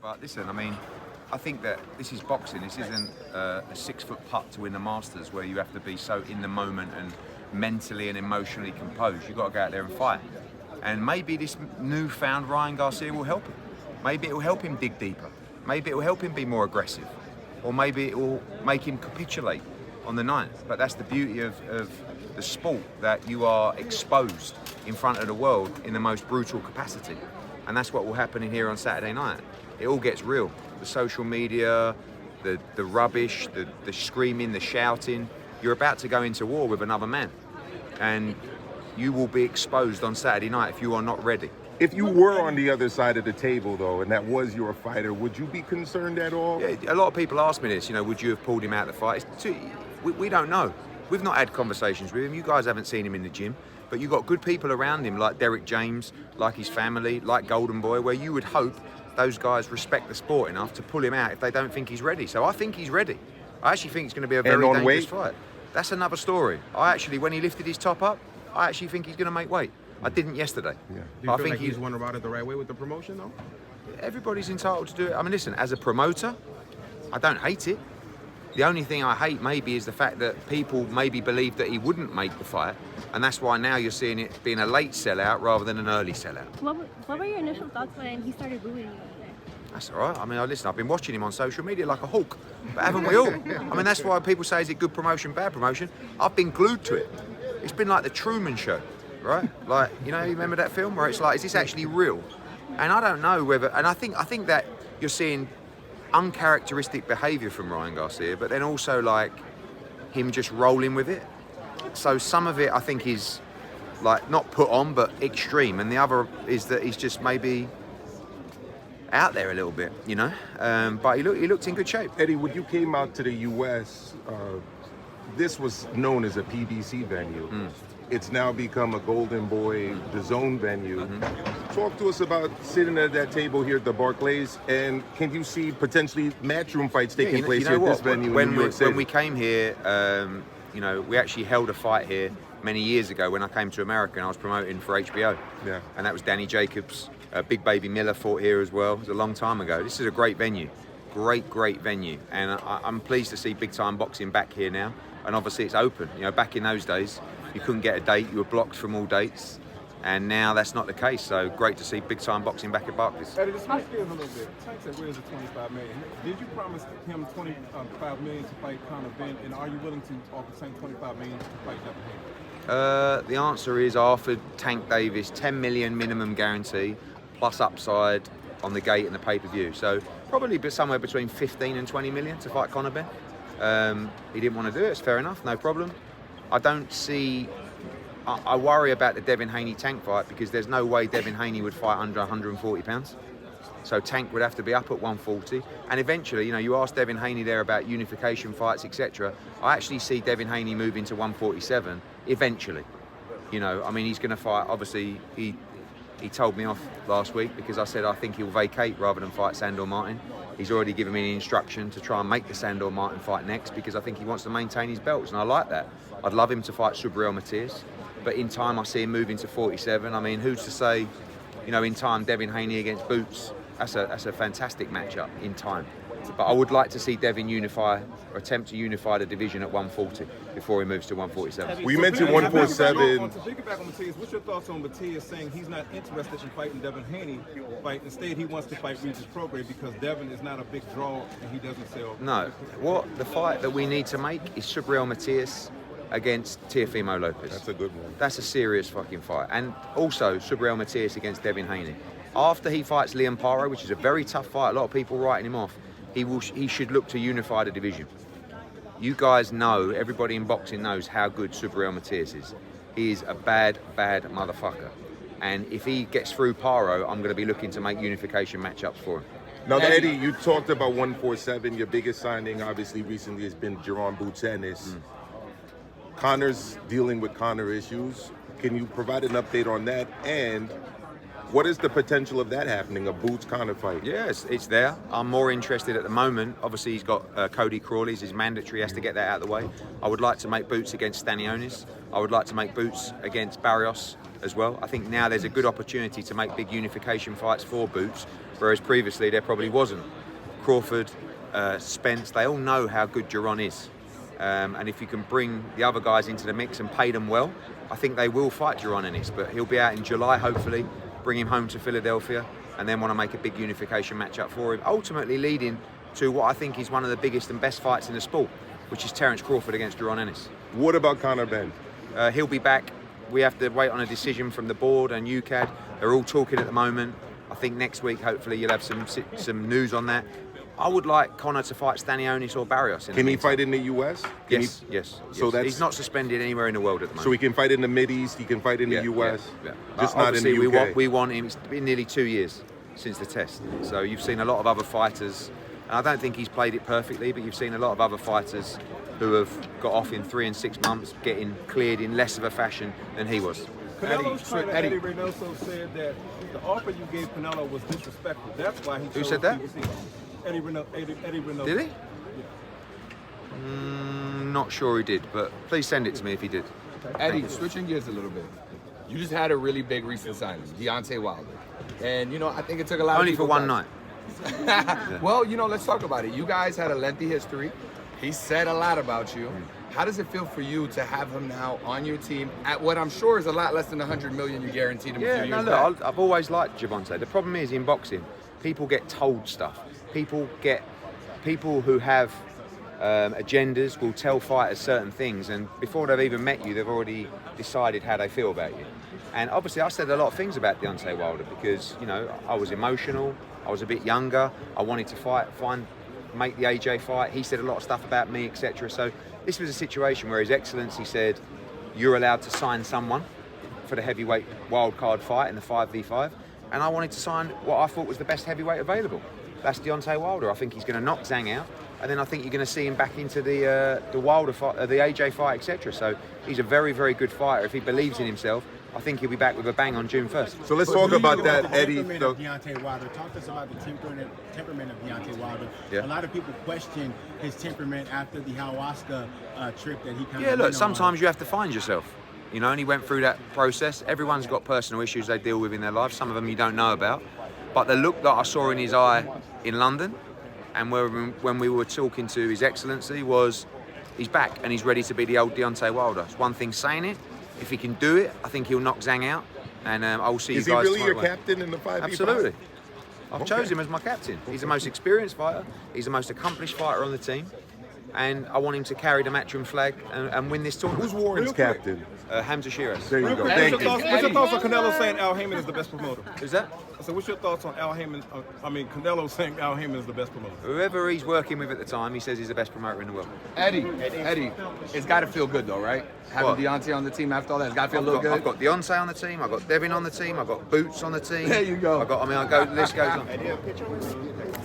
But listen, I mean, I think that this is boxing. This isn't a 6-foot putt to win the Masters where you have to be so in the moment and mentally and emotionally composed. You've got to go out there and fight. And maybe this newfound Ryan Garcia will help him. Maybe it will help him dig deeper. Maybe it will help him be more aggressive. Or maybe it will make him capitulate on the 9th. But that's the beauty of the sport, that you are exposed in front of the world in the most brutal capacity. And that's what will happen in here on Saturday night. It all gets real. The social media, the rubbish, the screaming, the shouting. You're about to go into war with another man. And you will be exposed on Saturday night if you are not ready. If you were on the other side of the table, though, and that was your fighter, would you be concerned at all? Yeah, a lot of people ask me this, would you have pulled him out of the fight? We don't know. We've not had conversations with him. You guys haven't seen him in the gym. But you've got good people around him, like Derek James, like his family, like Golden Boy, where you would hope those guys respect the sport enough to pull him out if they don't think he's ready. So I think he's ready. I actually think it's going to be a very dangerous fight. That's another story. When he lifted his top up, I actually think he's going to make weight. I didn't yesterday. Yeah. Do you feel like he's went about it the right way with the promotion, though? Everybody's entitled to do it. I mean, listen, as a promoter, I don't hate it. The only thing I hate maybe is the fact that people maybe believe that he wouldn't make the fight, and that's why now you're seeing it being a late sellout rather than an early sellout. What were your initial thoughts when he started booing you there? That's all right. I mean, listen, I've been watching him on social media like a hawk, but haven't we all? I mean, that's why people say, is it good promotion, bad promotion? I've been glued to it. It's been like the Truman Show, right? Like, you remember that film where it's like, is this actually real? And I don't know whether, and I think that you're seeing uncharacteristic behaviour from Ryan Garcia, but then also like him just rolling with it. So some of it I think is like not put on but extreme, and the other is that he's just maybe out there a little bit, but he looked in good shape. Eddie, when you came out to the US, this was known as a PBC venue. It's now become a Golden Boy, the Zone venue. Talk to us about sitting at that table here at the Barclays, and can you see potentially matchroom fights taking place here at this venue in New York City? When we came here, we actually held a fight here many years ago when I came to America and I was promoting for HBO. Yeah. And that was Danny Jacobs. Big Baby Miller fought here as well. It was a long time ago. This is a great venue. Great venue. And I'm pleased to see big time boxing back here now. And obviously it's open. Back in those days, you couldn't get a date. You were blocked from all dates. And now that's not the case. So great to see big time boxing back at Barclays. Eddie, just switch gears a little bit. Tank said, where's the $25 million? Did you promise him $25 million to fight Conor Benn? And are you willing to offer Tank $25 million to fight Devin Haney? The answer is I offered Tank Davis $10 million minimum guarantee plus upside on the gate and the pay-per-view. So probably somewhere between 15 and 20 million to fight Conor Benn. He didn't want to do it. It's fair enough, no problem. I worry about the Devin Haney Tank fight because there's no way Devin Haney would fight under 140 pounds. So Tank would have to be up at 140. And eventually, you asked Devin Haney there about unification fights, etc. I actually see Devin Haney moving to 147 eventually. He's going to fight. Obviously, he told me off last week because I said I think he'll vacate rather than fight Sandor Martin. He's already given me the instruction to try and make the Sandor Martin fight next because I think he wants to maintain his belts, and I like that. I'd love him to fight Subriel Matias, but in time I see him moving to 47. I mean, who's to say, in time Devin Haney against Boots, that's a fantastic matchup in time. But I would like to see Devin attempt to unify the division at 140 before he moves to 147. We mentioned 147. To piggyback on Matias, what's your thoughts on Matias saying he's not interested in fighting Devin Haney fight? Instead, he wants to fight Regis Prograis because Devin is not a big draw and he doesn't sell. No. The fight that we need to make is Subriel Matias against Teofimo Lopez. That's a good one. That's a serious fucking fight. And also Subriel Matias against Devin Haney. After he fights Liam Paro, which is a very tough fight, a lot of people writing him off, he should look to unify the division. You guys know, everybody in boxing knows how good Subriel Matias is. He is a bad motherfucker. And if he gets through Paro, I'm going to be looking to make unification matchups for him. Now, Eddie, you talked about 147. Your biggest signing, obviously, recently has been Jerome Boots Ennis. Conor's dealing with Conor issues. Can you provide an update on that? And what is the potential of that happening, a Boots Conor fight? Yes, it's there. I'm more interested at the moment. Obviously, he's got Cody Crawley's. He's mandatory. He has to get that out of the way. I would like to make Boots against Stanionis. I would like to make Boots against Barrios. as well. I think now there's a good opportunity to make big unification fights for Boots, whereas previously there probably wasn't. Crawford, Spence, they all know how good Giron is. And if you can bring the other guys into the mix and pay them well, I think they will fight Giron Ennis. But he'll be out in July, hopefully, bring him home to Philadelphia, and then want to make a big unification matchup for him, ultimately leading to what I think is one of the biggest and best fights in the sport, which is Terence Crawford against Giron Ennis. What about Conor Benn? He'll be back. We have to wait on a decision from the board and UCAD. They're all talking at the moment. I think next week, hopefully, you'll have some news on that. I would like Conor to fight Stanionis or Barrios. Can he fight in the US? Yes. So he's not suspended anywhere in the world at the moment. So he can fight in the Mideast, he can fight in the US, just not in obviously the UK. we want him. It's been nearly 2 years since the test. So you've seen a lot of other fighters, and I don't think he's played it perfectly, but you've seen a lot of other fighters who have got off in 3 and 6 months, getting cleared in less of a fashion than he was. Canelo's trainer Eddie Reynoso said that the offer you gave Canelo was disrespectful. That's why he chose. Who said that? Eddie Reynoso. Did he? Not sure he did, but please send it to me if he did. Eddie, switching gears a little bit. You just had a really big recent signing, Deontay Wilder. And, I think it took a lot Only of for people one night. Well, let's talk about it. You guys had a lengthy history. He said a lot about you. How does it feel for you to have him now on your team at what I'm sure is a lot less than $100 million you guaranteed him a few years back? I've always liked Gervonta. The problem is in boxing, people get told stuff. People who have agendas will tell fighters certain things, and before they've even met you, they've already decided how they feel about you. And obviously, I said a lot of things about Deontay Wilder because I was emotional. I was a bit younger. I wanted to make the AJ fight. He said a lot of stuff about me, etc. So this was a situation where His Excellency said, "You're allowed to sign someone for the heavyweight wildcard fight in the 5v5," and I wanted to sign what I thought was the best heavyweight available. That's Deontay Wilder. I think he's going to knock Zhang out, and then I think you're going to see him back into the Wilder fight, the AJ fight, etc. So he's a very, very good fighter. If he believes in himself, I think he'll be back with a bang on June 1st. So let's talk about that, Eddie. The temperament of Deontay Wilder. Talk to us about the temperament of Deontay Wilder. Yeah. A lot of people question his temperament after the ayahuasca trip that he kind of Yeah, look, sometimes you have to find yourself. And he went through that process. Everyone's got personal issues they deal with in their life. Some of them you don't know about. But the look that I saw in his eye in London, and when we were talking to His Excellency, was he's back and he's ready to be the old Deontay Wilder. It's one thing saying it. If he can do it, I think he'll knock Zhang out. And I will see you guys. Is he really your tomorrow. captain in the 5v5? Absolutely. I've chosen him as my captain. He's the most experienced fighter. He's the most accomplished fighter on the team. And I want him to carry the matchroom flag and win this tournament. Who's Warren's captain? Hamza Shiraz. There you go. What's Thank your you. thoughts on Canelo saying Al Heyman is the best promoter? Is that? So what's your thoughts on Canelo saying Al Heyman is the best promoter? Whoever he's working with at the time, he says he's the best promoter in the world. Eddie, it's got to feel good though, right? Having What? Deontay on the team after all that, it's got to feel a little good. I've got Deontay on the team. I've got Devin on the team. I've got Boots on the team. There you go. The list goes on.